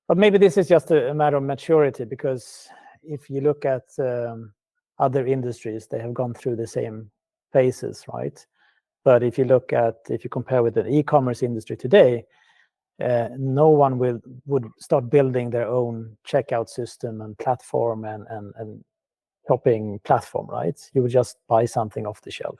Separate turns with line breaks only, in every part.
But maybe this is just a matter of maturity, because if you look at other industries, they have gone through the same phases, right? But if you compare with the e-commerce industry today, no one would start building their own checkout system and platform and shopping platform, right? You would just buy something off the shelf.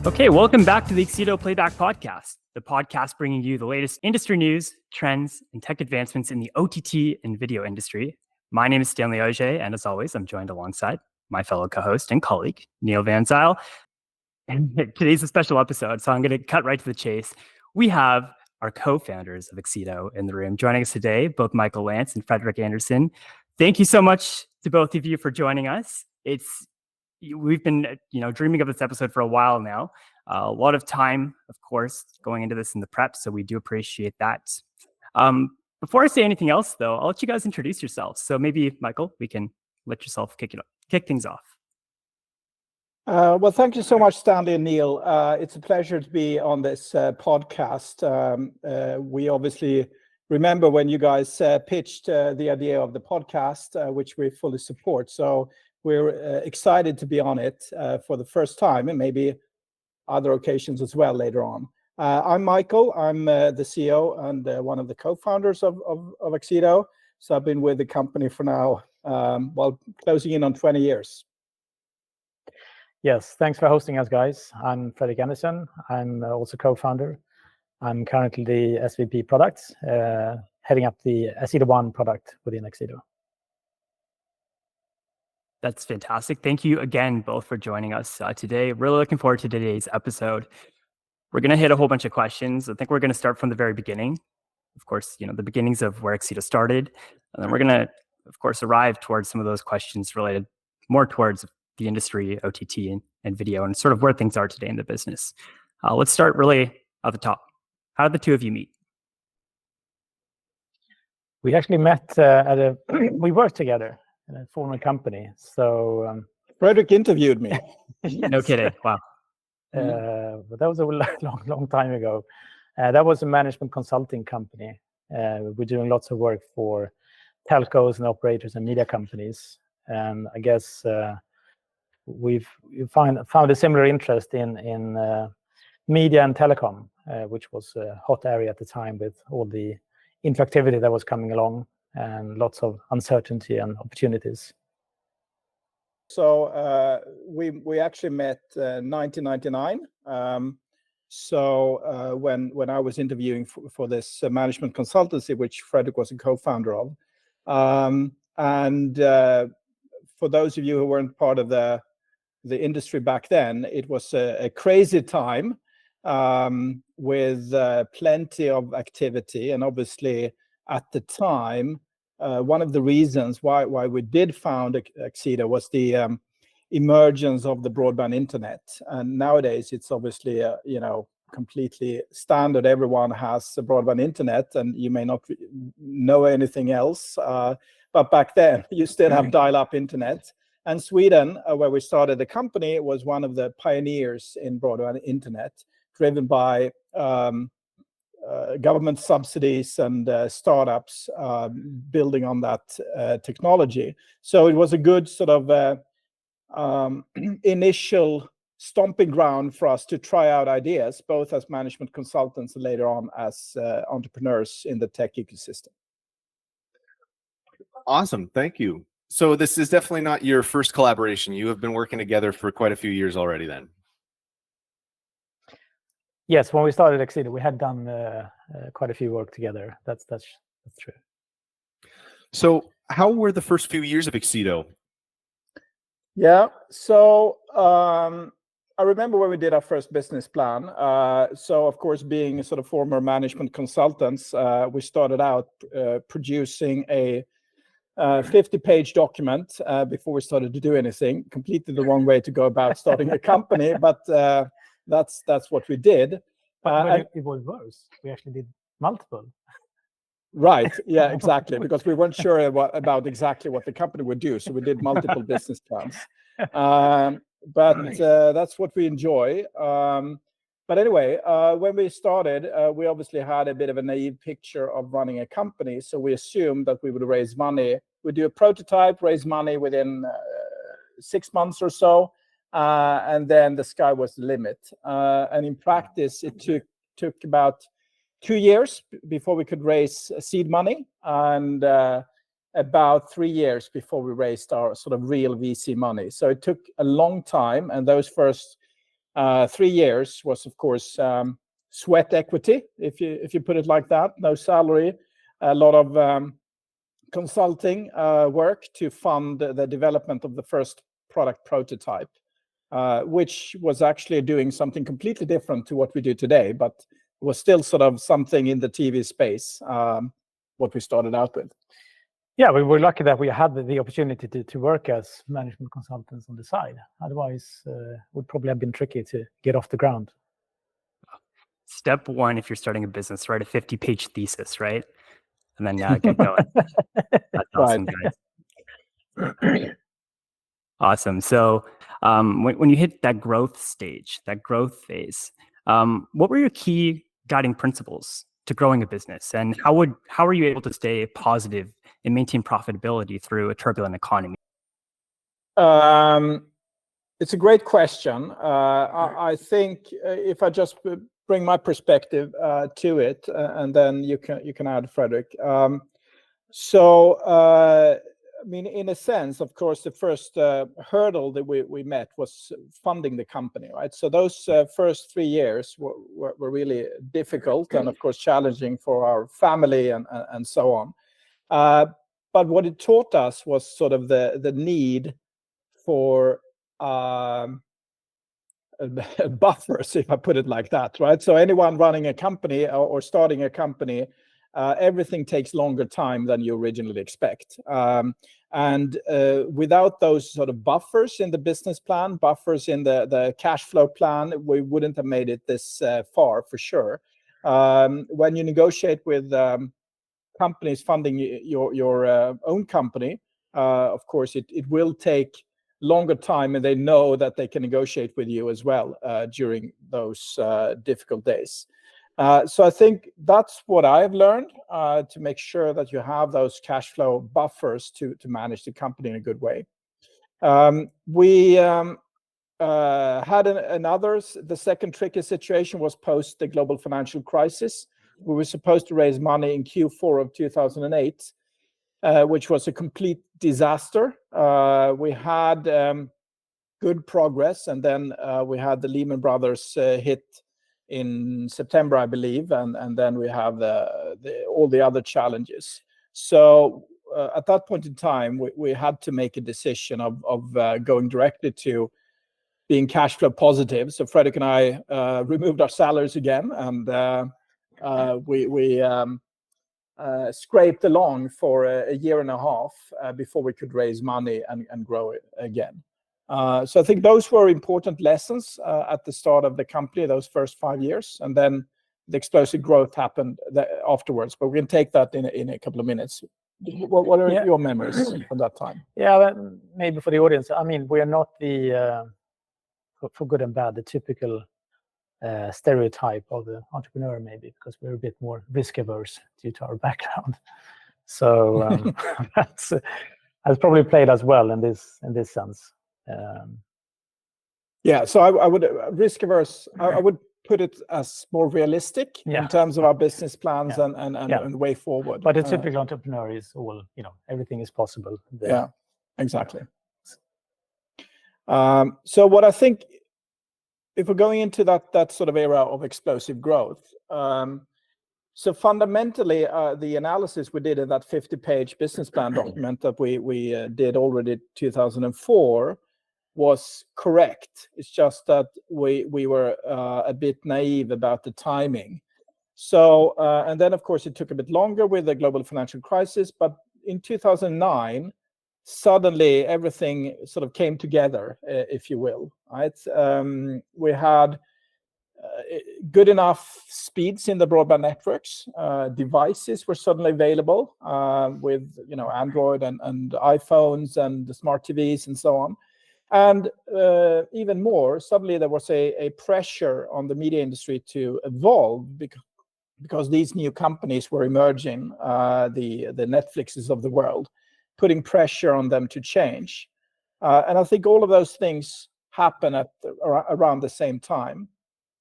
Okay, welcome back to the Accedo Playback podcast, the podcast bringing you the latest industry news, trends, and tech advancements in the OTT and video industry. My name is Stanley Auger, and as always, I'm joined alongside my fellow co-host and colleague, Neil Van Zyl. And today's a special episode, so I'm going to cut right to the chase. We have our co-founders of Accedo in the room joining us today, both Michael Lantz and Fredrik Andersson. Thank you so much to both of you for joining us. We've been, dreaming of this episode for a while now. A lot of time, of course, going into this in the prep, so we do appreciate that. Before I say anything else, though, I'll let you guys introduce yourselves. So maybe, Michael, we can let yourself kick things off.
Well, thank you so much, Stanley and Neil. It's a pleasure to be on this podcast. We obviously remember when you guys pitched the idea of the podcast, which we fully support. So we're excited to be on it for the first time, and maybe other occasions as well later on. I'm Michael. I'm the CEO and one of the co-founders of Accedo. So I've been with the company for now, closing in on 20 years.
Yes, thanks for hosting us, guys. I'm Fredrik Andersson. I'm also co-founder. I'm currently the SVP products, heading up the Accedo One product within Accedo.
That's fantastic. Thank you again, both, for joining us today. Really looking forward to today's episode. We're going to hit a whole bunch of questions. I think we're going to start from the very beginning. Of course, the beginnings of where Accedo started. And then we're going to, of course, arrive towards some of those questions related more towards the industry, OTT, and video, and sort of where things are today in the business. Let's start really at the top. How did the two of you meet?
We actually met we worked together in a former company. So
Fredrik interviewed me.
Yes.
No kidding. Wow.
But that was a long time ago. That was a management consulting company. We're doing lots of work for telcos and operators and media companies. And I guess we've found a similar interest in media and telecom, which was a hot area at the time with all the interactivity that was coming along and lots of uncertainty and opportunities.
So we actually met 1999. So when I was interviewing for this management consultancy, which Fredrik was a co-founder of, and for those of you who weren't part of the industry back then, it was a crazy time with plenty of activity, and obviously at the time, one of the reasons why we did found Accedo was the emergence of the broadband internet. And nowadays, it's obviously completely standard. Everyone has a broadband internet, and you may not know anything else. But back then, you still have dial-up internet. And Sweden, where we started the company, was one of the pioneers in broadband internet, driven by government subsidies and startups building on that technology. So it was a good sort of initial stomping ground for us to try out ideas, both as management consultants and later on as entrepreneurs in the tech ecosystem.
Awesome. Thank you. So this is definitely not your first collaboration. You have been working together for quite a few years already then.
Yes, when we started Accedo, we had done quite a few work together. That's true.
So how were the first few years of Accedo?
Yeah, so I remember when we did our first business plan. So of course, being sort of former management consultants, we started out producing a 50-page document before we started to do anything. Completely the wrong way to go about starting a company, but that's what we did.
But it was worse. We actually did multiple.
Right. Yeah, exactly. Because we weren't sure about exactly what the company would do. So we did multiple business plans. but that's what we enjoy. But anyway, when we started, we obviously had a bit of a naive picture of running a company. So we assumed that we would raise money. We'd do a prototype, raise money within 6 months or so, and then the sky was the limit. And in practice, it took about 2 years before we could raise seed money, and about 3 years before we raised our sort of real VC money. So it took a long time, and those first 3 years was, of course, sweat equity, if you put it like that. No salary, a lot of consulting work to fund the development of the first product prototype, which was actually doing something completely different to what we do today, but was still sort of something in the TV space, what we started out with.
Yeah, we were lucky that we had the opportunity to work as management consultants on the side. Otherwise, it would probably have been tricky to get off the ground.
Step one, if you're starting a business, write a 50-page thesis, right? And then get going. That's awesome, guys. Awesome. So when you hit that growth stage, that growth phase, what were your key guiding principles to growing a business, and how are you able to stay positive and maintain profitability through a turbulent economy?
It's a great question. I think if I just bring my perspective to it, and then you can add, Fredrik. I mean, in a sense, of course, the first hurdle that we met was funding the company, right? So those first 3 years were really difficult and, of course, challenging for our family and so on. But what it taught us was sort of the need for buffers, if I put it like that, right? So anyone running a company or starting a company, everything takes longer time than you originally expect. And without those sort of buffers in the business plan, buffers in the cash flow plan, we wouldn't have made it this far, for sure. When you negotiate with companies funding your own company, of course, it will take longer time, and they know that they can negotiate with you as well during those difficult days. So I think that's what I've learned, to make sure that you have those cash flow buffers to manage the company in a good way. We had the second tricky situation was post the global financial crisis. We were supposed to raise money in Q4 of 2008, which was a complete disaster. We had good progress, and then we had the Lehman Brothers hit in September, I believe, and then we have all the other challenges. So at that point in time, we had to make a decision of going directly to being cash flow positive. So Fredrik and I removed our salaries again, and we scraped along for a year and a half before we could raise money and grow it again. So I think those were important lessons at the start of the company, those first 5 years, and then the explosive growth happened afterwards. But we can take that in a couple of minutes. What are your memories from that time?
Yeah, maybe for the audience. I mean, we are not for good and bad, the typical stereotype of the entrepreneur, maybe, because we're a bit more risk averse due to our background. So that's has probably played as well in this sense.
Yeah, so I would risk averse. I would put it as more realistic in terms of our business plans and way forward.
But a typical entrepreneur is all, everything is possible.
Yeah, exactly. So what I think, if we're going into that sort of era of explosive growth, so fundamentally, the analysis we did in that 50-page business plan document that we did already in 2004 was correct. It's just that we were a bit naive about the timing. So, and then, of course, it took a bit longer with the global financial crisis. But in 2009, suddenly everything sort of came together, if you will. Right? We had good enough speeds in the broadband networks. Devices were suddenly available with Android and iPhones and the smart TVs and so on. And even more, suddenly there was a pressure on the media industry to evolve because these new companies were emerging, the Netflixes of the world, putting pressure on them to change. And I think all of those things happen around the same time.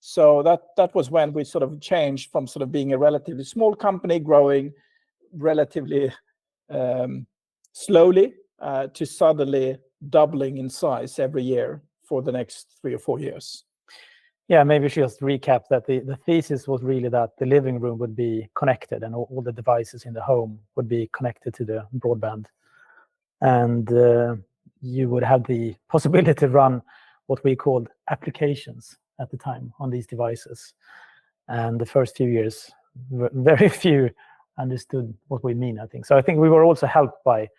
So that was when we sort of changed from sort of being a relatively small company growing relatively slowly to suddenly doubling in size every year for the next 3 or 4 years.
Yeah, maybe we should just recap that the thesis was really that the living room would be connected and all the devices in the home would be connected to the broadband. And you would have the possibility to run what we called applications at the time on these devices. And the first few years, very few understood what we mean, I think. So I think we were also helped by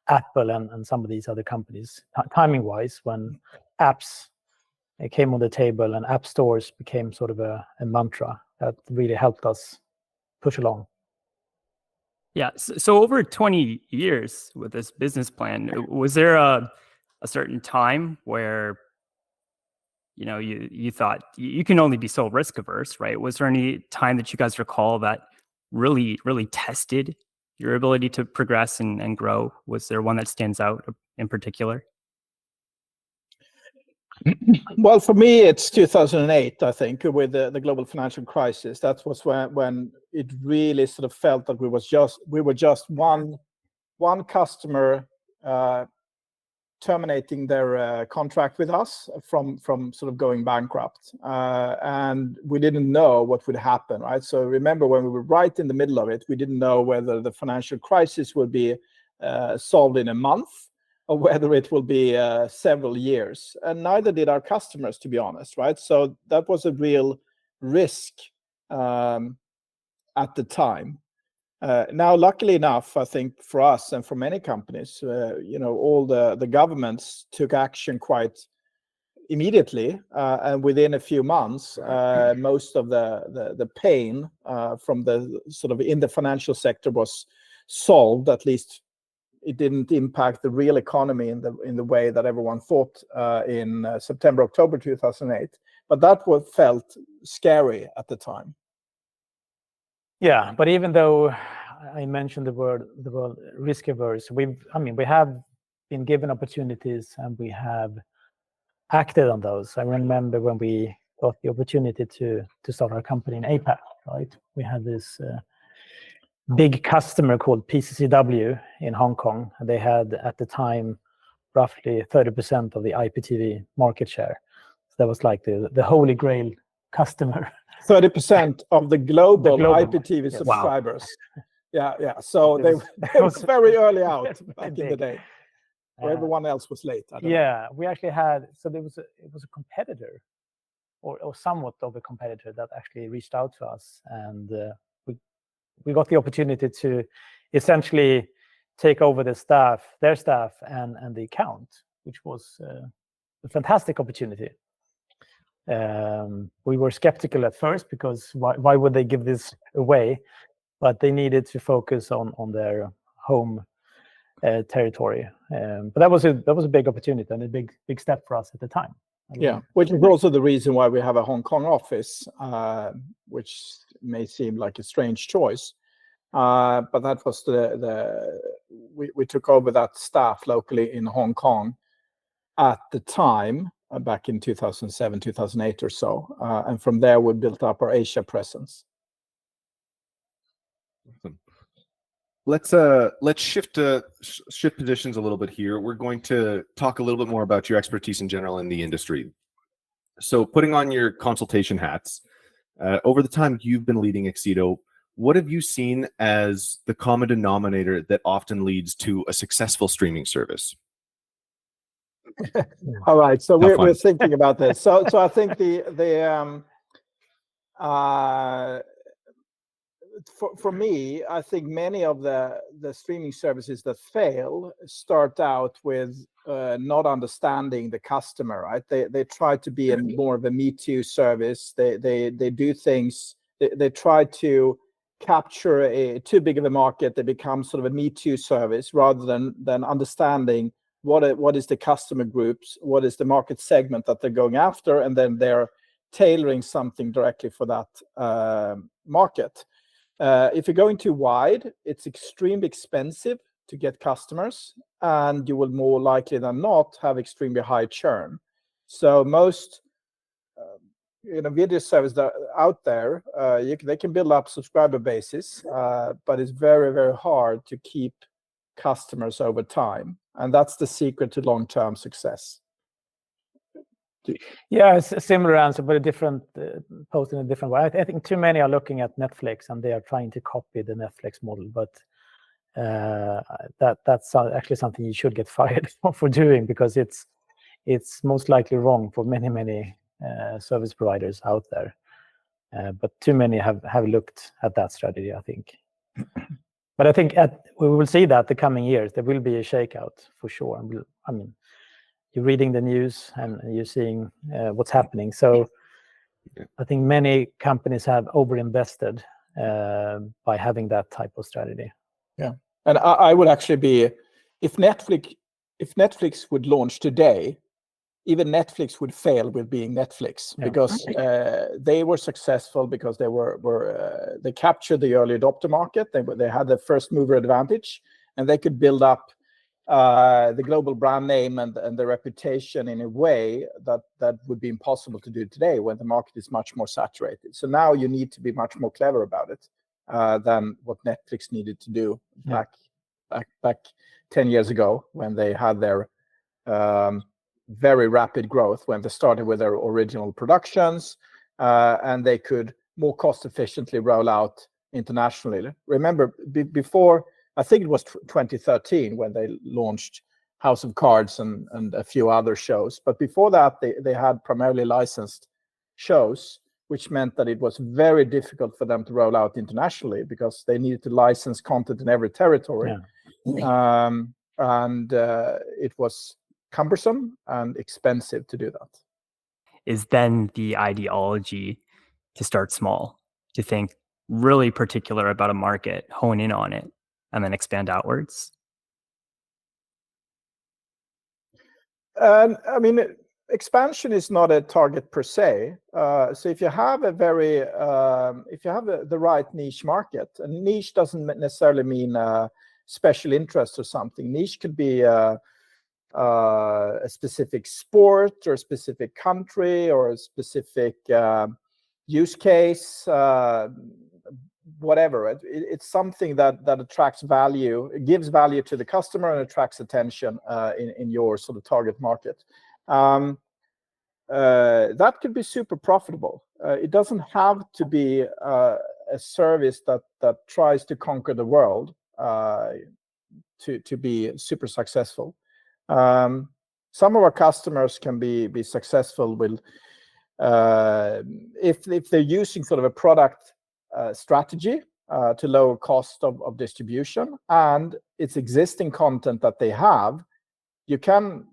Apple and some of these other companies, timing-wise, when apps came on the table and app stores became sort of a mantra that really helped us push along.
Yeah. So over 20 years with this business plan, was there a certain time where you thought you can only be so risk averse, right? Was there any time that you guys recall that really tested your ability to progress and grow? Was there one that stands out in particular?
Well, for me, it's 2008, I think, with the global financial crisis. That was when it really sort of felt that we were just one customer terminating their contract with us from sort of going bankrupt, and we didn't know what would happen, right? So remember, when we were right in the middle of it, we didn't know whether the financial crisis would be solved in a month or whether it will be several years, and neither did our customers, to be honest, right? So that was a real risk at the time. Now, luckily enough, I think for us and for many companies, all the governments took action quite immediately, and within a few months, most of the pain from the sort of in the financial sector was solved. At least it didn't impact the real economy in the way that everyone thought in September, October 2008. But that felt scary at the time.
Yeah, but even though I mentioned the word risk averse, we have been given opportunities and we have acted on those. I remember when we got the opportunity to start our company in APAC, right? We had this big customer called PCCW in Hong Kong, and they had at the time roughly 30% of the IPTV market share. So that was like the holy grail customer.
30% of the global IPTV subscribers. Wow. Yeah. So they were very early out back in the day. Where everyone else was late.
We actually had, so it was a competitor, or somewhat of a competitor that actually reached out to us, and we got the opportunity to essentially take over their staff, and the account, which was a fantastic opportunity. We were skeptical at first because why would they give this away? But they needed to focus on their home territory. But that was a big opportunity and a big step for us at the time.
Yeah, which is also the reason why we have a Hong Kong office, which may seem like a strange choice. But that was we took over that staff locally in Hong Kong at the time, back in 2007, 2008 or so. And from there, we built up our Asia presence.
Awesome. Let's shift positions a little bit here. We're going to talk a little bit more about your expertise in general in the industry. So putting on your consultation hats, over the time you've been leading Accedo, what have you seen as the common denominator that often leads to a successful streaming service?
All right, so we're thinking about this. So I think for me, I think many of the streaming services that fail start out with not understanding the customer, right? They try to be more of a Me Too service. They do things. They try to capture too big of a market. They become sort of a Me Too service rather than understanding what is the customer groups, what is the market segment that they're going after, and then they're tailoring something directly for that market. If you're going too wide, it's extremely expensive to get customers, and you will more likely than not have extremely high churn. So most video services that are out there, they can build up subscriber bases, but it's very, very hard to keep customers over time, and that's the secret to long-term success.
Yeah, it's a similar answer, but a different posed in a different way. I think too many are looking at Netflix and they are trying to copy the Netflix model, but that's actually something you should get fired for doing, because it's most likely wrong for many service providers out there. But too many have looked at that strategy, I think. But I think we will see that the coming years there will be a shakeout for sure. I mean, you're reading the news and you're seeing what's happening. So I think many companies have overinvested by having that type of strategy.
Yeah, and I would actually be, if Netflix would launch today, even Netflix would fail with being Netflix, because they were successful because they captured the early adopter market. They had the first mover advantage, and they could build up the global brand name and the reputation in a way that would be impossible to do today when the market is much more saturated. So now you need to be much more clever about it than what Netflix needed to do back 10 years ago, when they had their very rapid growth, when they started with their original productions, and they could more cost efficiently roll out internationally. Remember, before, I think it was 2013 when they launched House of Cards and a few other shows. But before that, they had primarily licensed shows, which meant that it was very difficult for them to roll out internationally, because they needed to license content in every territory. And it was cumbersome and expensive to do that.
Is then the ideology to start small, to think really particular about a market, hone in on it, and then expand outwards?
I mean, expansion is not a target per se. So if you have the right niche market, and niche doesn't necessarily mean special interest or something. Niche could be a specific sport or a specific country or a specific use case, whatever. It's something that attracts value, it gives value to the customer, and attracts attention in your sort of target market. That could be super profitable. It doesn't have to be a service that tries to conquer the world to be super successful. Some of our customers can be successful with if they're using sort of a product strategy to lower cost of distribution, and it's existing content that they have. You can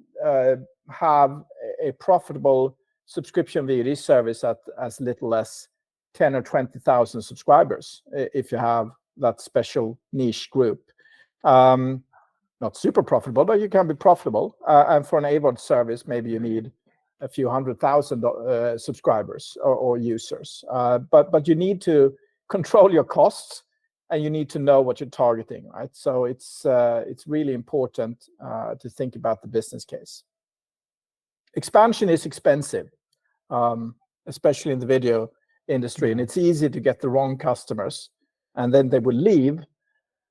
have a profitable subscription VOD service at as little as 10 or 20,000 subscribers if you have that special niche group. Not super profitable, but you can be profitable. And for an AVOD service, maybe you need a few 100,000 subscribers or users. But you need to control your costs, and you need to know what you're targeting, right? So it's really important to think about the business case. Expansion is expensive, especially in the video industry, and it's easy to get the wrong customers, and then they will leave.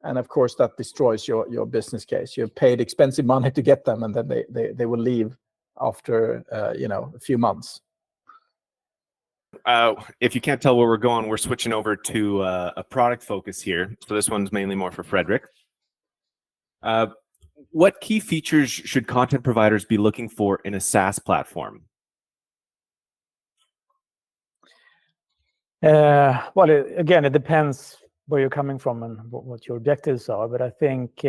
And of course, that destroys your business case. You've paid expensive money to get them, and then they will leave after a few months.
If you can't tell where we're going, we're switching over to a product focus here. So this one's mainly more for Fredrik. What key features should content providers be looking for in a SaaS platform?
Well, again, it depends where you're coming from and what your objectives are. But I think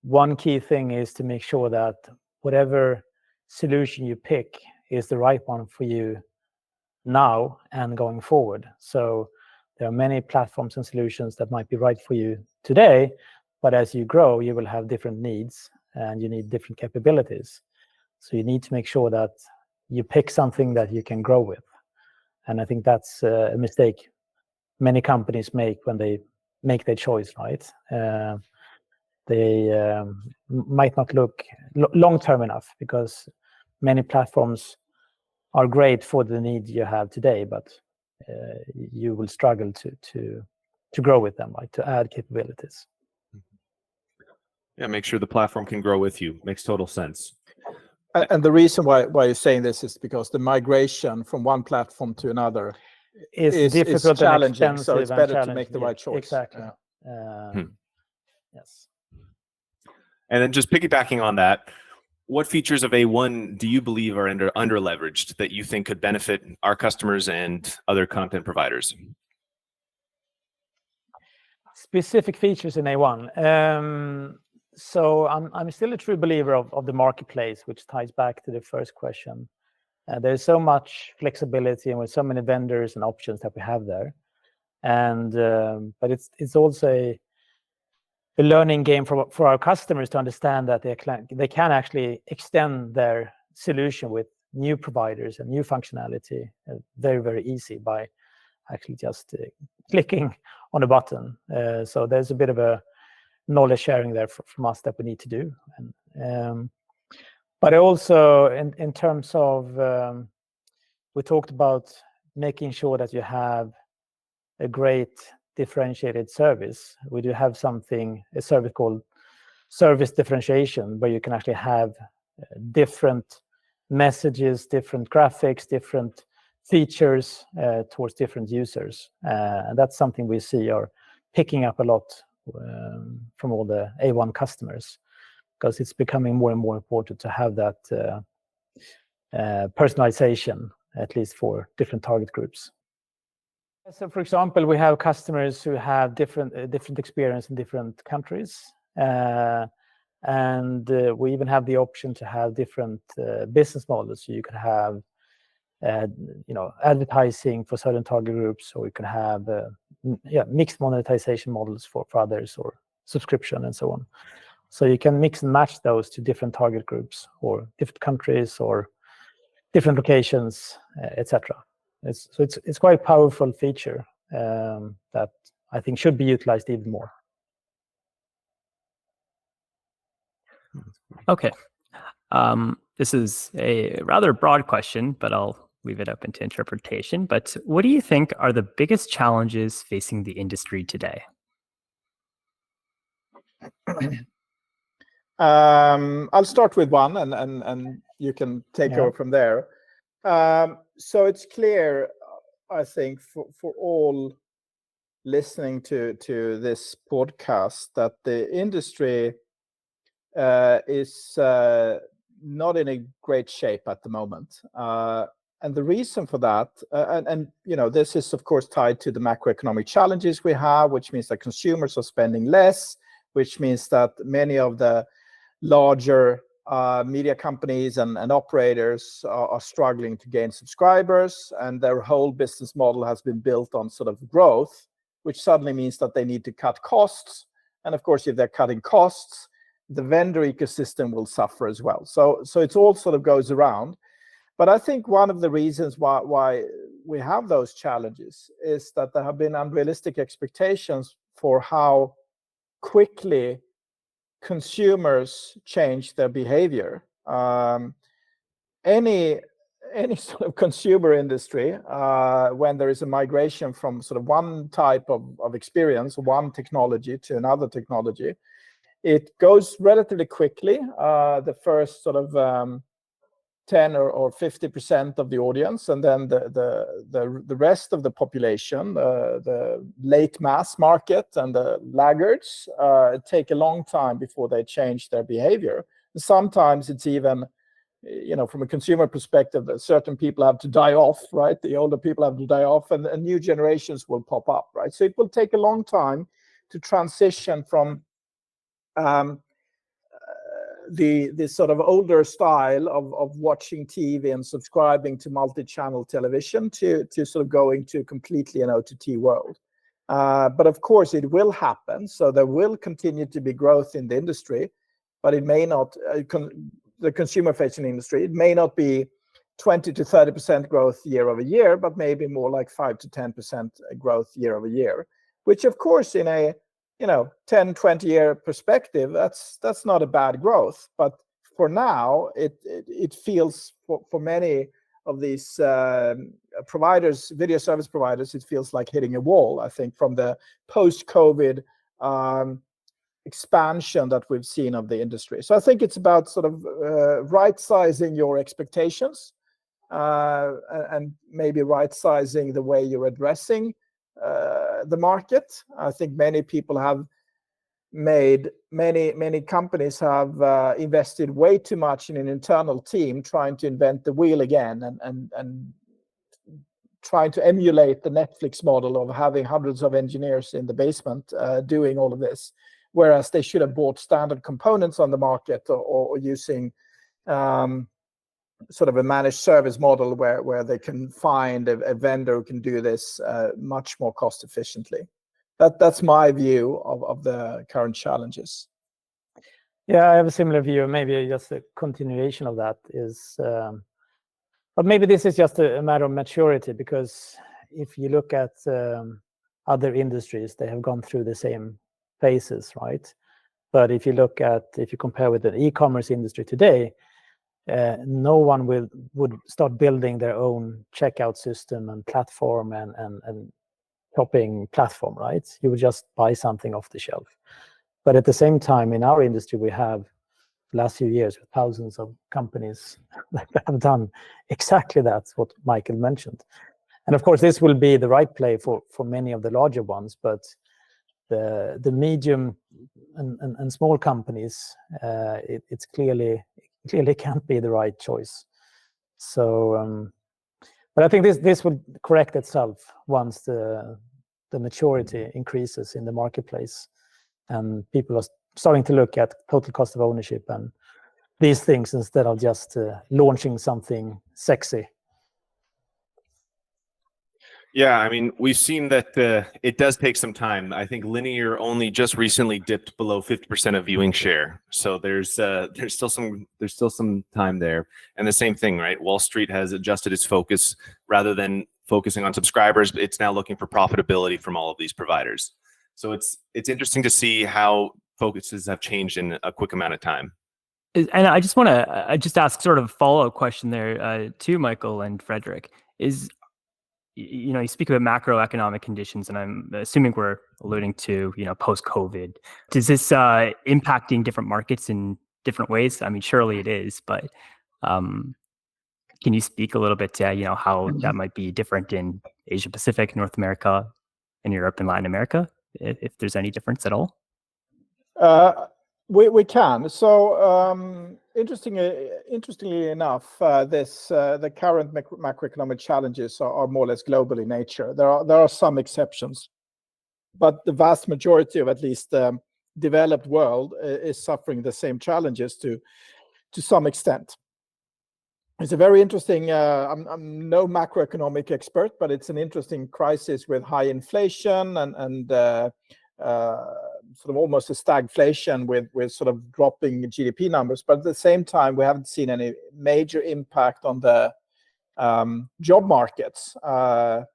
one key thing is to make sure that whatever solution you pick is the right one for you now and going forward. So there are many platforms and solutions that might be right for you today, but as you grow, you will have different needs. and you need different capabilities. So you need to make sure that you pick something that you can grow with. And I think that's a mistake many companies make when they make their choice, right? They might not look long-term enough, because many platforms are great for the need you have today, but you will struggle to grow with them, like to add capabilities.
Yeah, make sure the platform can grow with you. Makes total sense.
And the reason why you're saying this is because the migration from one platform to another
is difficult,
challenging. So it's better to make the right choice.
Exactly. Yes.
And then just piggybacking on that, what features of A1 do you believe are under-leveraged that you think could benefit our customers and other content providers?
Specific features in A1. So I'm still a true believer of the marketplace, which ties back to the first question. There's so much flexibility, and with so many vendors and options that we have there. And but it's also a learning game for our customers to understand that they can actually extend their solution with new providers and new functionality very, very easy by actually just clicking on a button. So there's a bit of a knowledge sharing there from us that we need to do. And but also in terms of we talked about making sure that you have a great differentiated service. We do have a service called service differentiation, where you can actually have different messages, different graphics, different features towards different users. And that's something we see are picking up a lot from all the A1 customers, because it's becoming more and more important to have that personalization, at least for different target groups. So, for example, we have customers who have different experience in different countries, and we even have the option to have different business models. So you could have, advertising for certain target groups, or you can have, mixed monetization models for others, or subscription and so on. So you can mix and match those to different target groups, or different countries, or different locations, etc. It's quite a powerful feature that I think should be utilized even more.
Okay. This is a rather broad question, but I'll leave it open to interpretation. But what do you think are the biggest challenges facing the industry today?
I'll start with one, and you can take over from there. So it's clear, I think, for all listening to this podcast, that the industry is not in a great shape at the moment. And the reason for that, and this is of course tied to the macroeconomic challenges we have, which means that consumers are spending less, which means that many of the larger media companies and operators are struggling to gain subscribers, and their whole business model has been built on sort of growth, which suddenly means that they need to cut costs. And of course, if they're cutting costs, the vendor ecosystem will suffer as well. So it all sort of goes around. But I think one of the reasons why we have those challenges is that there have been unrealistic expectations for how quickly consumers change their behavior. Any sort of consumer industry, when there is a migration from sort of one type of experience, one technology to another technology, it goes relatively quickly. The first sort of 10 or 50% of the audience, and then the rest of the population, the late mass market and the laggards, take a long time before they change their behavior. Sometimes it's even, from a consumer perspective, that certain people have to die off, right? The older people have to die off, and new generations will pop up, right? So it will take a long time to transition from the sort of older style of watching TV and subscribing to multi-channel television to sort of going to completely an OTT world. But of course, it will happen. So there will continue to be growth in the industry. but it may not, the consumer-facing industry, it may not be 20 to 30% growth year over year, but maybe more like 5 to 10% growth year over year, which of course in a 10, 20 year perspective, that's not a bad growth. But for now, it feels for many of these providers, video service providers, it feels like hitting a wall, I think, from the post-COVID expansion that we've seen of the industry. So I think it's about sort of right-sizing your expectations and maybe right-sizing the way you're addressing the market. I think many people have many companies have invested way too much in an internal team trying to invent the wheel again and trying to emulate the Netflix model of having hundreds of engineers in the basement doing all of this, whereas they should have bought standard components on the market or using sort of a managed service model where they can find a vendor who can do this much more cost efficiently. That's my view of the current challenges.
Yeah, I have a similar view. Maybe just a continuation of that is, but maybe this is just a matter of maturity, because if you look at other industries, they have gone through the same phases, right? But if you compare with the e-commerce industry today, no one would start building their own checkout system and platform and shopping platform, right? You would just buy something off the shelf. But at the same time, in our industry, we have the last few years with thousands of companies that have done exactly that's what Michael mentioned. And of course, this will be the right play for many of the larger ones, but the medium and small companies, it's clearly can't be the right choice. So, but I think this will correct itself once the maturity increases in the marketplace, and people are starting to look at total cost of ownership and these things instead of just launching something sexy.
Yeah, I mean, we've seen that it does take some time. I think linear only just recently dipped below 50% of viewing share. So there's still some time there. And the same thing, right? Wall Street has adjusted its focus. Rather than focusing on subscribers, it's now looking for profitability from all of these providers. So it's interesting to see how focuses have changed in a quick amount of time.
And I just want to ask sort of a follow-up question there to Michael and Fredrik. You speak about macroeconomic conditions, and I'm assuming we're alluding to, post-COVID. Is this impacting different markets in different ways? I mean, surely it is, but can you speak a little bit to, how that might be different in Asia Pacific, North America, and Europe and Latin America, if there's any difference at all?
We can. So interestingly enough, the current macroeconomic challenges are more or less global in nature. There are some exceptions, but the vast majority of at least the developed world is suffering the same challenges to some extent. It's a very interesting. I'm no macroeconomic expert, but it's an interesting crisis with high inflation and sort of almost a stagflation with sort of dropping GDP numbers. But at the same time, we haven't seen any major impact on the job markets. Of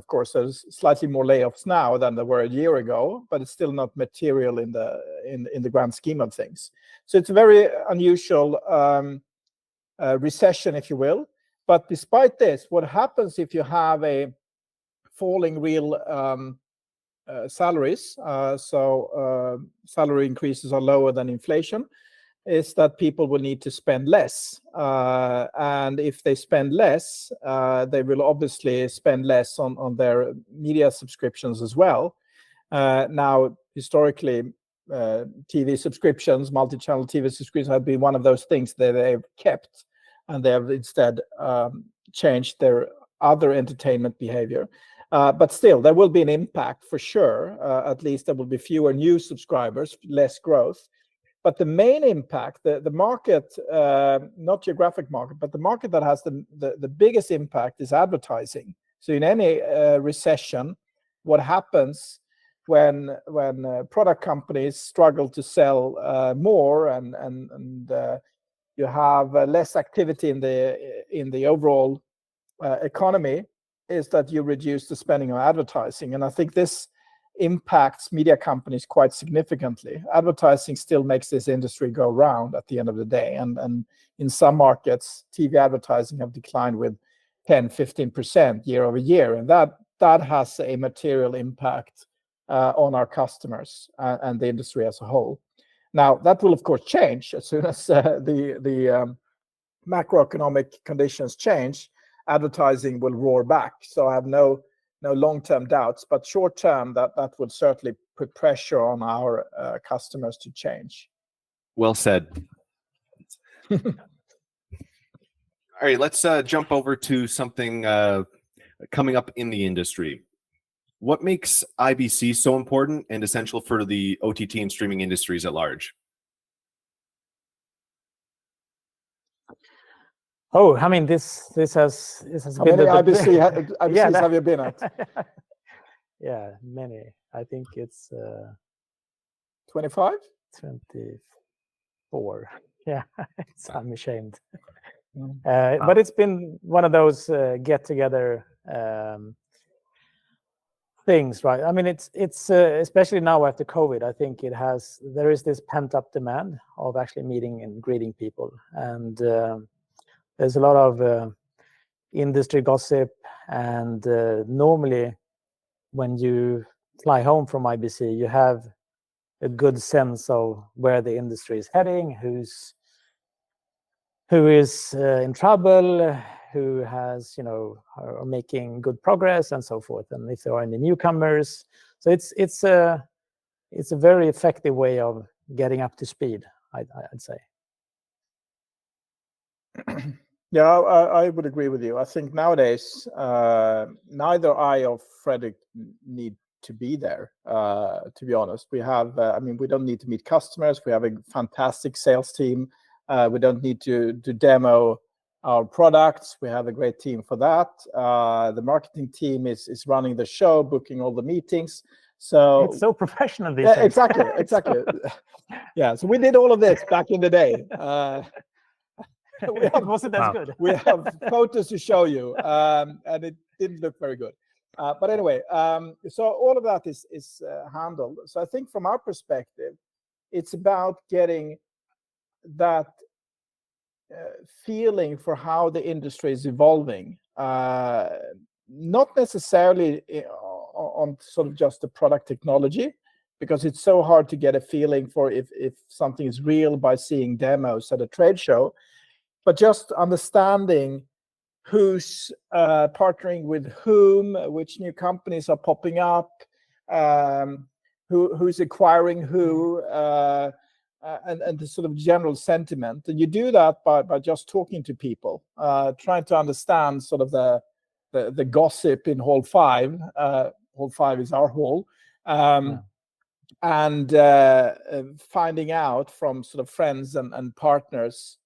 course, there's slightly more layoffs now than there were a year ago, but it's still not material in the grand scheme of things. So it's a very unusual recession, if you will. But despite this, what happens if you have a falling real salaries, salary increases are lower than inflation, is that people will need to spend less. And if they spend less, they will obviously spend less on their media subscriptions as well. Now, historically, TV subscriptions, multi-channel TV subscriptions have been one of those things that they've kept, and they have instead changed their other entertainment behavior. But still, there will be an impact for sure. At least there will be fewer new subscribers, less growth. But the main impact, the market, not geographic market, but the market that has the biggest impact is advertising. So in any recession, what happens when product companies struggle to sell more and you have less activity in the overall economy, is that you reduce the spending on advertising. And I think this impacts media companies quite significantly. Advertising still makes this industry go round at the end of the day. And in some markets, TV advertising have declined with 10-15% year over year. And that has a material impact on our customers and the industry as a whole. Now, that will, of course, change as soon as the macroeconomic conditions change. Advertising will roar back. So I have no long-term doubts, but short-term, that would certainly put pressure on our customers to change.
Well said. All right, let's jump over to something coming up in the industry. What makes IBC so important and essential for the OTT and streaming industries at large?
Oh, I mean, this has
How
been
many
the
IBCs have you been at?
Yeah, many. I think it's
25?
24. Yeah, I'm ashamed. But it's been one of those get-together things, right? I mean, it's especially now after COVID. I think there is this pent-up demand of actually meeting and greeting people, and there's a lot of industry gossip. And normally, when you fly home from IBC, you have a good sense of where the industry is heading, who is in trouble, who has, are making good progress, and so forth, and if there are any newcomers. So it's a very effective way of getting up to speed, I'd say.
Yeah, I would agree with you. I think nowadays, neither I or Fredrik need to be there, to be honest. We have, we don't need to meet customers. We have a fantastic sales team. We don't need to demo our products. We have a great team for that. The marketing team is running the show, booking all the meetings. So
it's so professional these days.
Exactly. Yeah, so we did all of this back in the day.
Wasn't as good.
We have photos to show you, and it didn't look very good. But anyway, so all of that is handled. So I think from our perspective, it's about getting that feeling for how the industry is evolving, not necessarily on sort of just the product technology, because it's so hard to get a feeling for if something is real by seeing demos at a trade show, but just understanding who's partnering with whom, which new companies are popping up, who's acquiring who, and the sort of general sentiment. And you do that by just talking to people, trying to understand sort of the gossip in Hall 5. Hall 5 is our hall. And finding out from sort of friends and partners,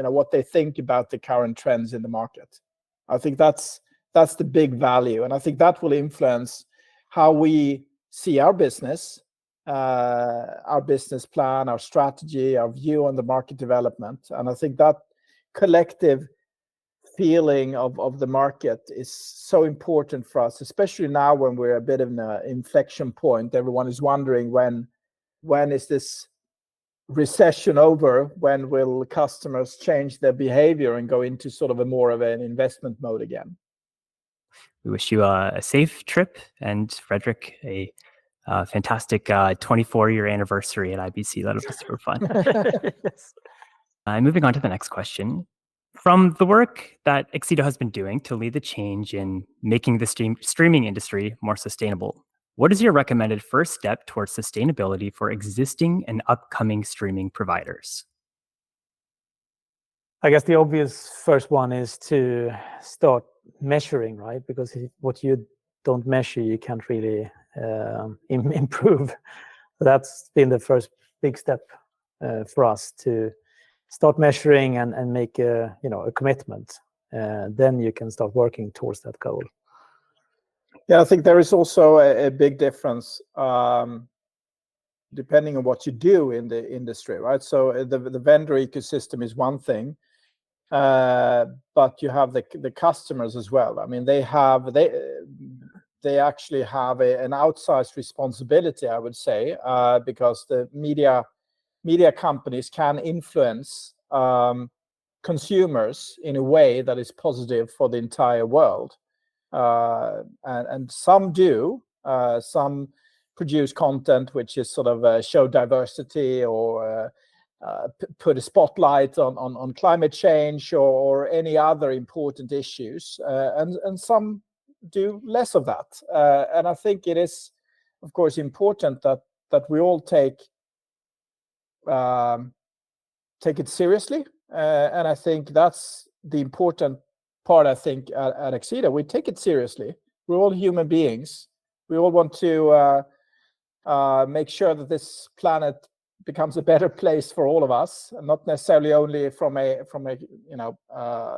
what they think about the current trends in the market. I think that's the big value, and I think that will influence how we see our business plan, our strategy, our view on the market development. And I think that collective feeling of the market is so important for us, especially now when we're a bit of an inflection point. Everyone is wondering when is this recession over? When will customers change their behavior and go into sort of a more of an investment mode again?
We wish you a safe trip, and Fredrik, a fantastic 24-year anniversary at IBC. That'll be super fun.
Yes.
Moving on to the next question. From the work that Accedo has been doing to lead the change in making the streaming industry more sustainable, what is your recommended first step towards sustainability for existing and upcoming streaming providers?
I guess the obvious first one is to start measuring, right? Because what you don't measure, you can't really improve. That's been the first big step for us, to start measuring and make a commitment. Then you can start working towards that goal.
Yeah, I think there is also a big difference depending on what you do in the industry, right? So the vendor ecosystem is one thing, but you have the customers as well. I mean, they actually have an outsized responsibility, I would say, because the media companies can influence consumers in a way that is positive for the entire world. And some do. Some produce content which is sort of show diversity or put a spotlight on climate change or any other important issues. And some do less of that. And I think it is, of course, important that we all take it seriously. And I think that's the important part, I think, at Accedo. We take it seriously. We're all human beings. We all want to make sure that this planet becomes a better place for all of us, and not necessarily only from a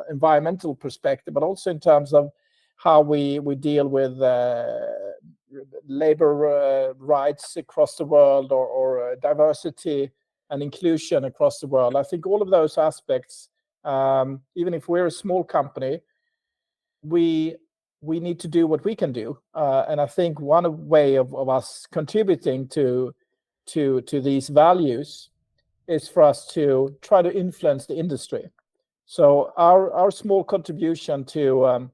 environmental perspective, but also in terms of how we deal with labor rights across the world, or diversity and inclusion across the world. I think all of those aspects, even if we're a small company, we need to do what we can do. And I think one way of us contributing to these values is for us to try to influence the industry. So our small contribution to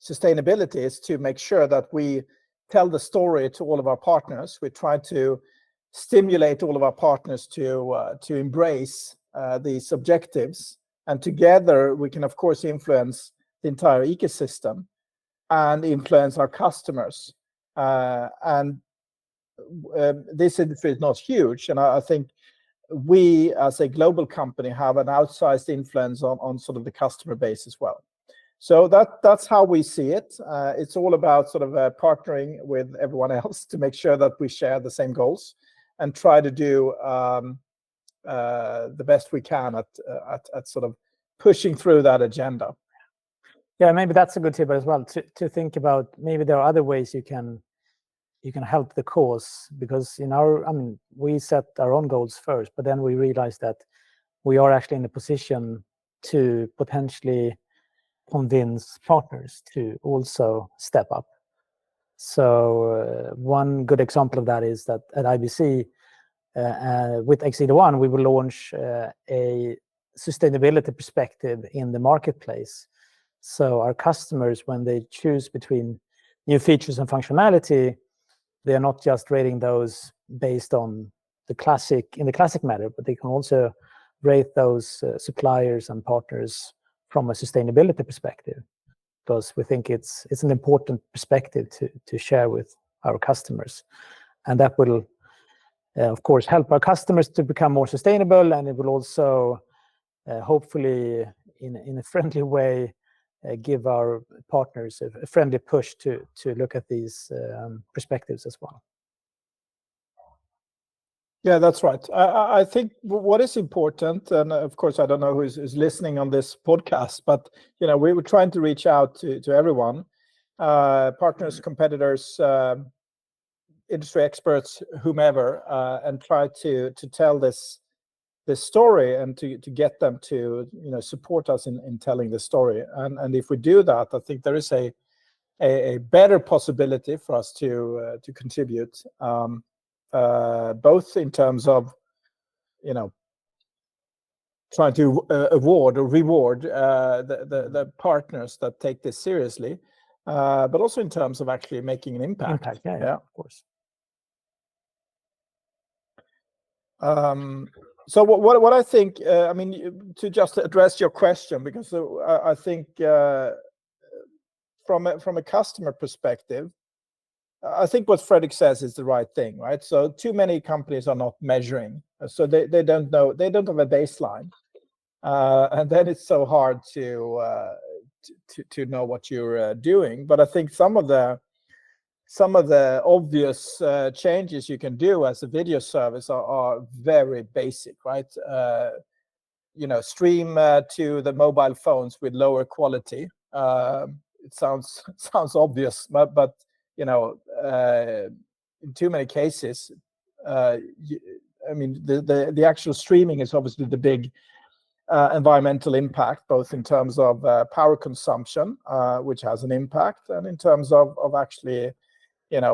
sustainability is to make sure that we tell the story to all of our partners. We try to stimulate all of our partners to embrace these objectives, and together we can, of course, influence the entire ecosystem and influence our customers. And this industry is not huge, and I think we, as a global company, have an outsized influence on sort of the customer base as well. So that's how we see it. It's all about sort of partnering with everyone else to make sure that we share the same goals and try to do the best we can at sort of pushing through that agenda.
Yeah, maybe that's a good tip as well, to think about maybe there are other ways you can help the cause, because we set our own goals first, but then we realized that we are actually in a position to potentially convince partners to also step up. So one good example of that is that at IBC, with Accedo One, we will launch a sustainability perspective in the marketplace. So our customers, when they choose between new features and functionality, they are not just rating those based on the classic manner, but they can also rate those suppliers and partners from a sustainability perspective, because we think it's an important perspective to share with our customers, and that will of course help our customers to become more sustainable, and it will also hopefully in a friendly way give our partners a friendly push to look at these perspectives as well.
Yeah, that's right. I think what is important, and of course I don't know who's listening on this podcast, but we were trying to reach out to everyone, partners, competitors, industry experts, whomever, and try to tell this story and to get them to support us in telling the story. And if we do that, I think there is a better possibility for us to contribute, both in terms of trying to award or reward the partners that take this seriously, but also in terms of actually making an impact.
Yeah, of course.
So what I think, to just address your question, because I think from a customer perspective, I think what Fredrik says is the right thing, right? So too many companies are not measuring, so they don't know, they don't have a baseline, and then it's so hard to know what you're doing. But I think some of the obvious changes you can do as a video service are very basic, right? Stream to the mobile phones with lower quality. it sounds obvious, but in too many cases, the actual streaming is obviously the big environmental impact, both in terms of power consumption, which has an impact, and in terms of actually,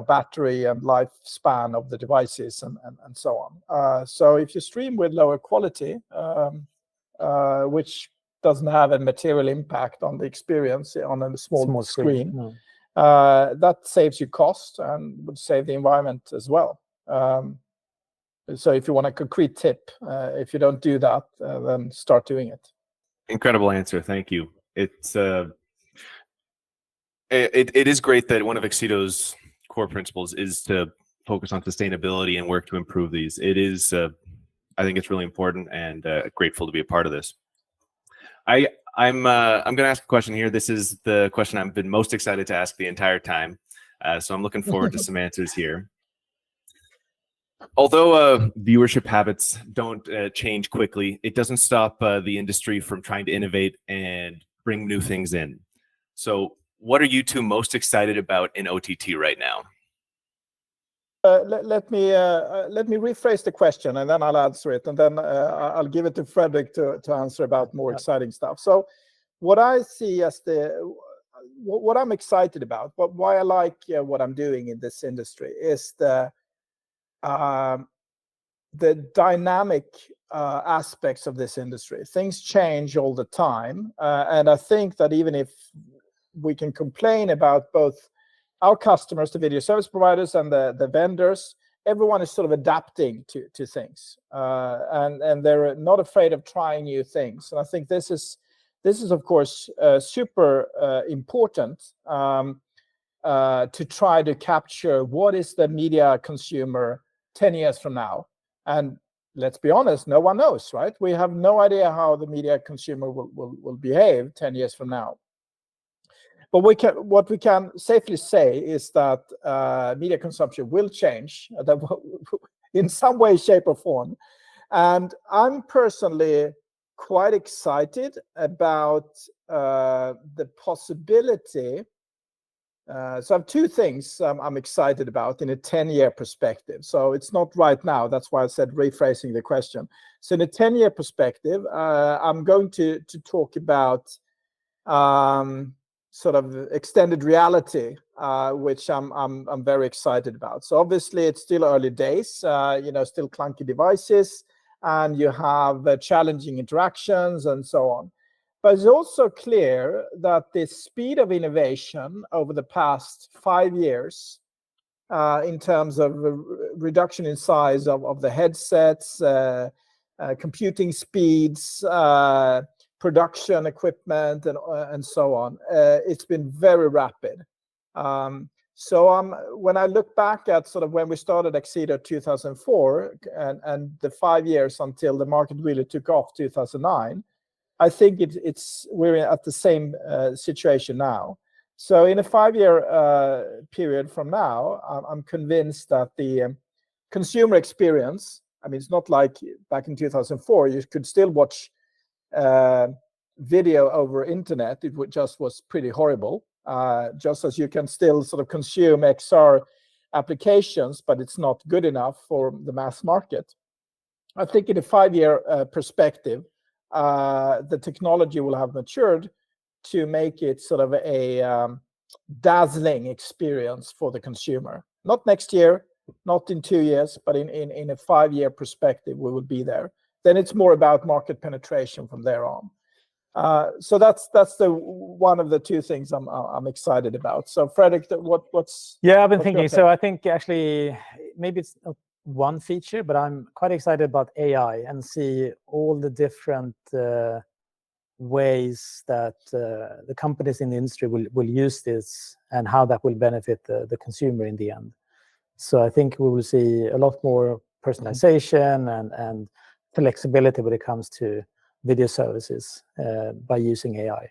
battery and lifespan of the devices and so on. So if you stream with lower quality, which doesn't have a material impact on the experience on a small screen,
No.
that saves you cost and would save the environment as well. So if you want a concrete tip, if you don't do that, then start doing it.
Incredible answer. Thank you. It's it is great that one of Accedo's core principles is to focus on sustainability and work to improve these. It is, I think it's really important, and grateful to be a part of this. I'm going to ask a question here. This is the question I've been most excited to ask the entire time. So I'm looking forward to some answers here. Although viewership habits don't change quickly, it doesn't stop the industry from trying to innovate and bring new things in. So what are you two most excited about in OTT right now?
Let me rephrase the question, and then I'll answer it, and then I'll give it to Fredrik to answer about more exciting stuff. So what I see as what I'm excited about, why I like what I'm doing in this industry, is the dynamic aspects of this industry. Things change all the time, and I think that even if we can complain about both our customers, the video service providers, and the vendors, everyone is sort of adapting to things, and they're not afraid of trying new things. And I think this is of course super important to try to capture what is the media consumer 10 years from now. And let's be honest, no one knows, right? We have no idea how the media consumer will behave 10 years from now. But what we can safely say is that media consumption will change in some way, shape, or form. And I'm personally quite excited about the possibility. So I have two things I'm excited about in a 10-year perspective. So it's not right now. That's why I said rephrasing the question. So in a 10-year perspective, I'm going to talk about sort of extended reality, which I'm very excited about. So obviously it's still early days, still clunky devices, and you have challenging interactions and so on. But it's also clear that the speed of innovation over the past 5 years, in terms of reduction in size of the headsets, computing speeds, production equipment, and so on, it's been very rapid. So when I look back at sort of when we started Accedo 2004 and the 5 years until the market really took off 2009, I think we're at the same situation now. So in a 5-year period from now, I'm convinced that the consumer experience, it's not like back in 2004, you could still watch video over internet. It just was pretty horrible. Just as you can still sort of consume XR applications, but it's not good enough for the mass market. I think in a 5-year perspective, the technology will have matured to make it sort of a dazzling experience for the consumer. Not next year, not in 2 years, but in a 5-year perspective, we will be there. Then it's more about market penetration from there on. So that's one of the two things I'm excited about. So Fredrik, what's
I've been thinking. So I think actually maybe it's not one feature, but I'm quite excited about AI and see all the different ways that the companies in the industry will use this and how that will benefit the consumer in the end. So I think we will see a lot more personalization and flexibility when it comes to video services by using AI.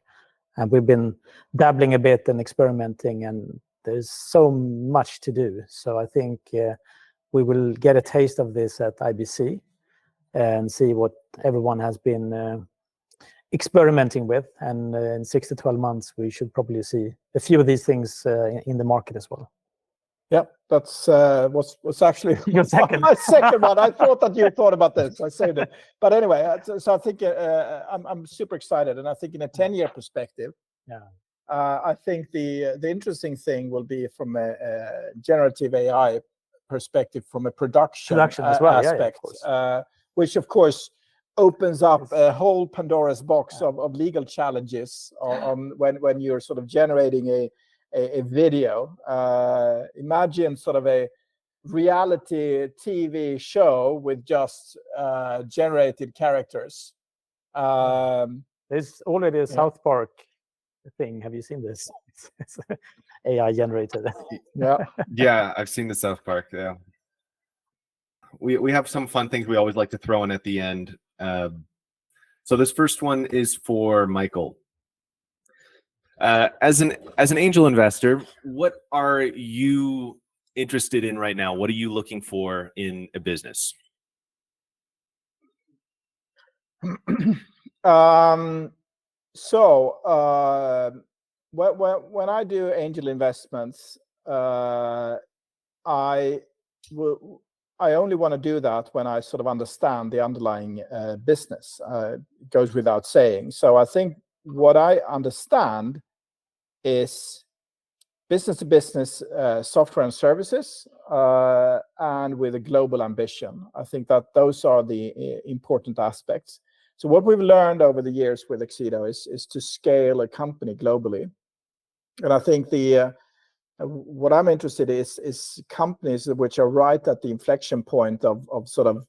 And we've been dabbling a bit and experimenting, and there's so much to do. So I think we will get a taste of this at IBC and see what everyone has been experimenting with, and in 6 to 12 months we should probably see a few of these things in the market as well.
Yeah, that's was actually
Your second.
my second one. I thought that you thought about this. I saved it, but anyway, so I think I'm super excited, and I think in a 10-year perspective, I think the interesting thing will be from a generative AI perspective, from a production
as well,
aspect, which of course opens up a whole Pandora's box of legal challenges on when you're sort of generating a video. Imagine sort of a reality TV show with just generated characters.
There's already a South Park thing. Have you seen this? It's AI generated.
Yeah, I've seen the South Park. Yeah, we have some fun things we always like to throw in at the end. So this first one is for Michael. As an angel investor, what are you interested in right now? What are you looking for in a business?
So when I do angel investments, I only want to do that when I sort of understand the underlying business. It goes without saying. So I think what I understand is business to business software and services, and with a global ambition. I think that those are the important aspects. So what we've learned over the years with Accedo is to scale a company globally. And I think what I'm interested in is companies which are right at the inflection point of sort of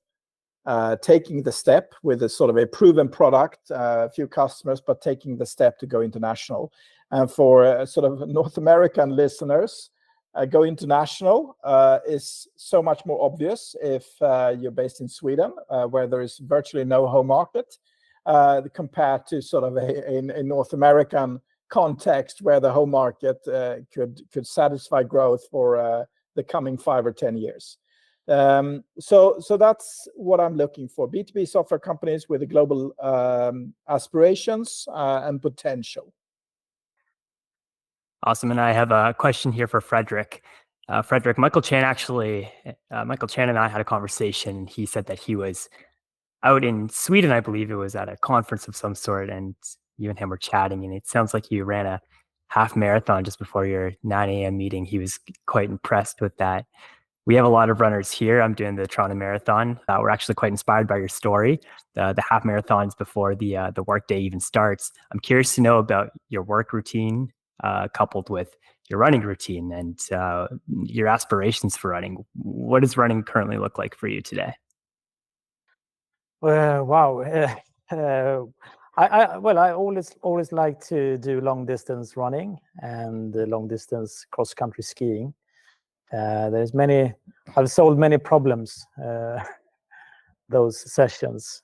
taking the step with a sort of a proven product, a few customers, but taking the step to go international. And for sort of North American listeners, go international is so much more obvious if you're based in Sweden, where there is virtually no home market, compared to sort of a North American context where the home market could satisfy growth for the coming 5 or 10 years. So that's what I'm looking for: B2B software companies with a global aspirations and potential.
Awesome. And I have a question here for Fredrik. Fredrik, Michael Chan and I had a conversation. He said that he was out in Sweden, I believe it was, at a conference of some sort, and you and him were chatting, and it sounds like you ran a half marathon just before your 9 a.m. meeting. He was quite impressed with that. We have a lot of runners here. I'm doing the Toronto Marathon. We're actually quite inspired by your story. The half marathons before the workday even starts. I'm curious to know about your work routine, coupled with your running routine and your aspirations for running. What does running currently look like for you today?
Wow. I always like to do long distance running and long distance cross country skiing. I've solved many problems those sessions.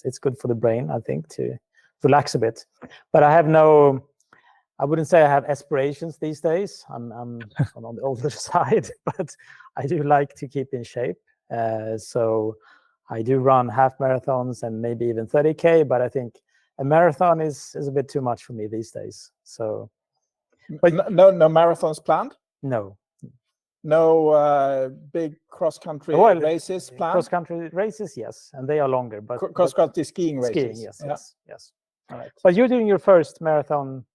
It's good for the brain, I think, to relax a bit. But I wouldn't say I have aspirations these days. I'm on the older side, but I do like to keep in shape. So I do run half marathons and maybe even 30K, but I think a marathon is a bit too much for me these days. So,
but no marathons planned?
No.
No big cross-country races planned?
Cross-country races, yes, and they are longer. But
cross-country skiing races?
Skiing, yes. All right. But you're doing your first marathon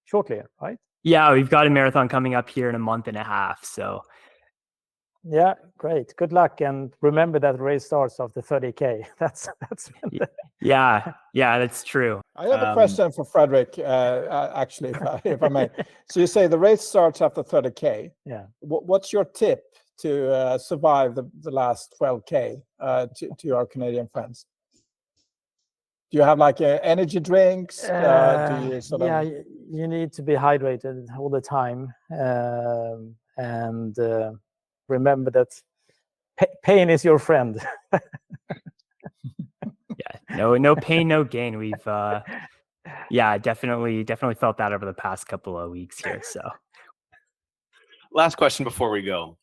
shortly, right?
Yeah, we've got a marathon coming up here in a month and a half. So,
yeah, great. Good luck, and remember that race starts after 30K. That's
yeah, that's true.
I have a question for Fredrik, actually, if I may. So you say the race starts after 30K.
Yeah.
What's your tip to survive the last 12K to our Canadian friends? Do you have like energy drinks? Do you
you need to be hydrated all the time, and remember that pain is your friend.
Yeah, no pain, no gain. We've definitely felt that over the past couple of weeks here. So,
last question before we go.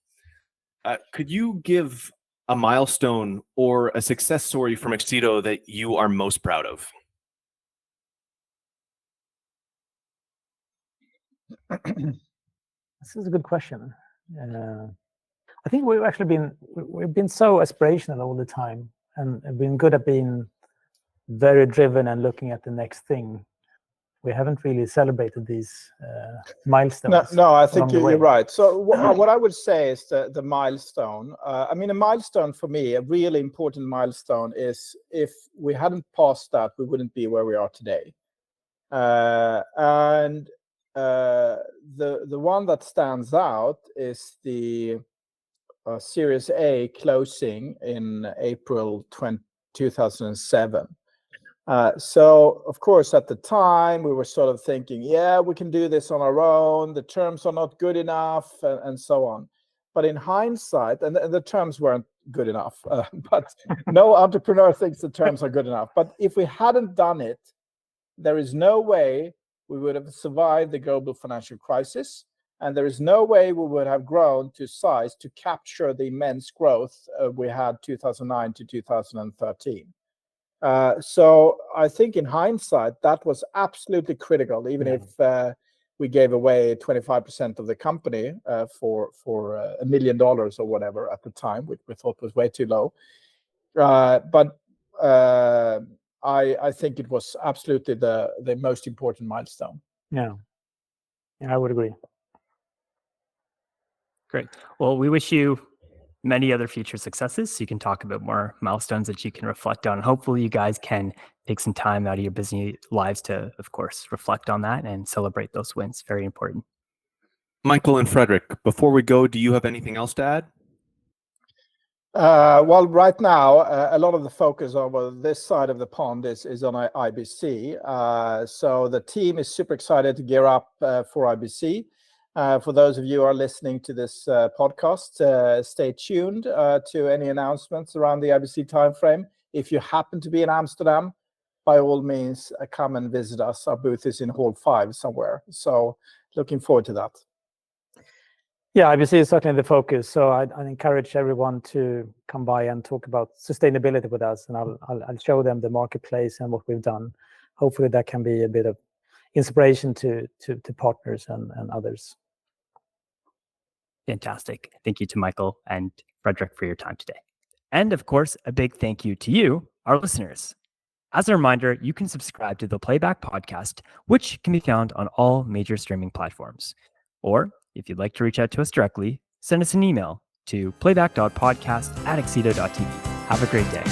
Could you give a milestone or a success story from Accedo that you are most proud of?
This is a good question. I think we've been so aspirational all the time, and been good at being very driven and looking at the next thing. We haven't really celebrated these milestones.
No, I think
along the way.
you're right. So what I would say is the milestone. I mean, a milestone for me, a really important milestone, is if we hadn't passed that, we wouldn't be where we are today. And the one that stands out is the Series A closing in April 2007. So, of course, at the time, we were sort of thinking, yeah, we can do this on our own. The terms are not good enough, and so on. But in hindsight, and the terms weren't good enough, but no entrepreneur thinks the terms are good enough. But if we hadn't done it, there is no way we would have survived the global financial crisis. And there is no way we would have grown to size to capture the immense growth we had 2009 to 2013. So I think in hindsight, that was absolutely critical, even if we gave away 25% of the company for $1 million or whatever at the time, which we thought was way too low. But I think it was absolutely the most important milestone.
Yeah, I would agree.
Great. Well, we wish you many other future successes, so you can talk about more milestones that you can reflect on. Hopefully you guys can take some time out of your busy lives to, of course, reflect on that and celebrate those wins. Very important.
Michael and Fredrik, before we go, do you have anything else to add?
Well, right now, a lot of the focus over this side of the pond is on IBC. So the team is super excited to gear up for IBC. For those of you who are listening to this podcast, stay tuned to any announcements around the IBC timeframe. If you happen to be in Amsterdam, by all means, come and visit us. Our booth is in Hall 5 somewhere. So looking forward to that.
Yeah, IBC is certainly the focus. So I encourage everyone to come by and talk about sustainability with us. And I'll show them the marketplace and what we've done. Hopefully that can be a bit of inspiration to partners and others.
Fantastic. Thank you to Michael and Fredrik for your time today. And of course, a big thank you to you, our listeners. As a reminder, you can subscribe to the Playback podcast, which can be found on all major streaming platforms. Or if you'd like to reach out to us directly, send us an email to playback.podcast@accedo.tv. Have a great day.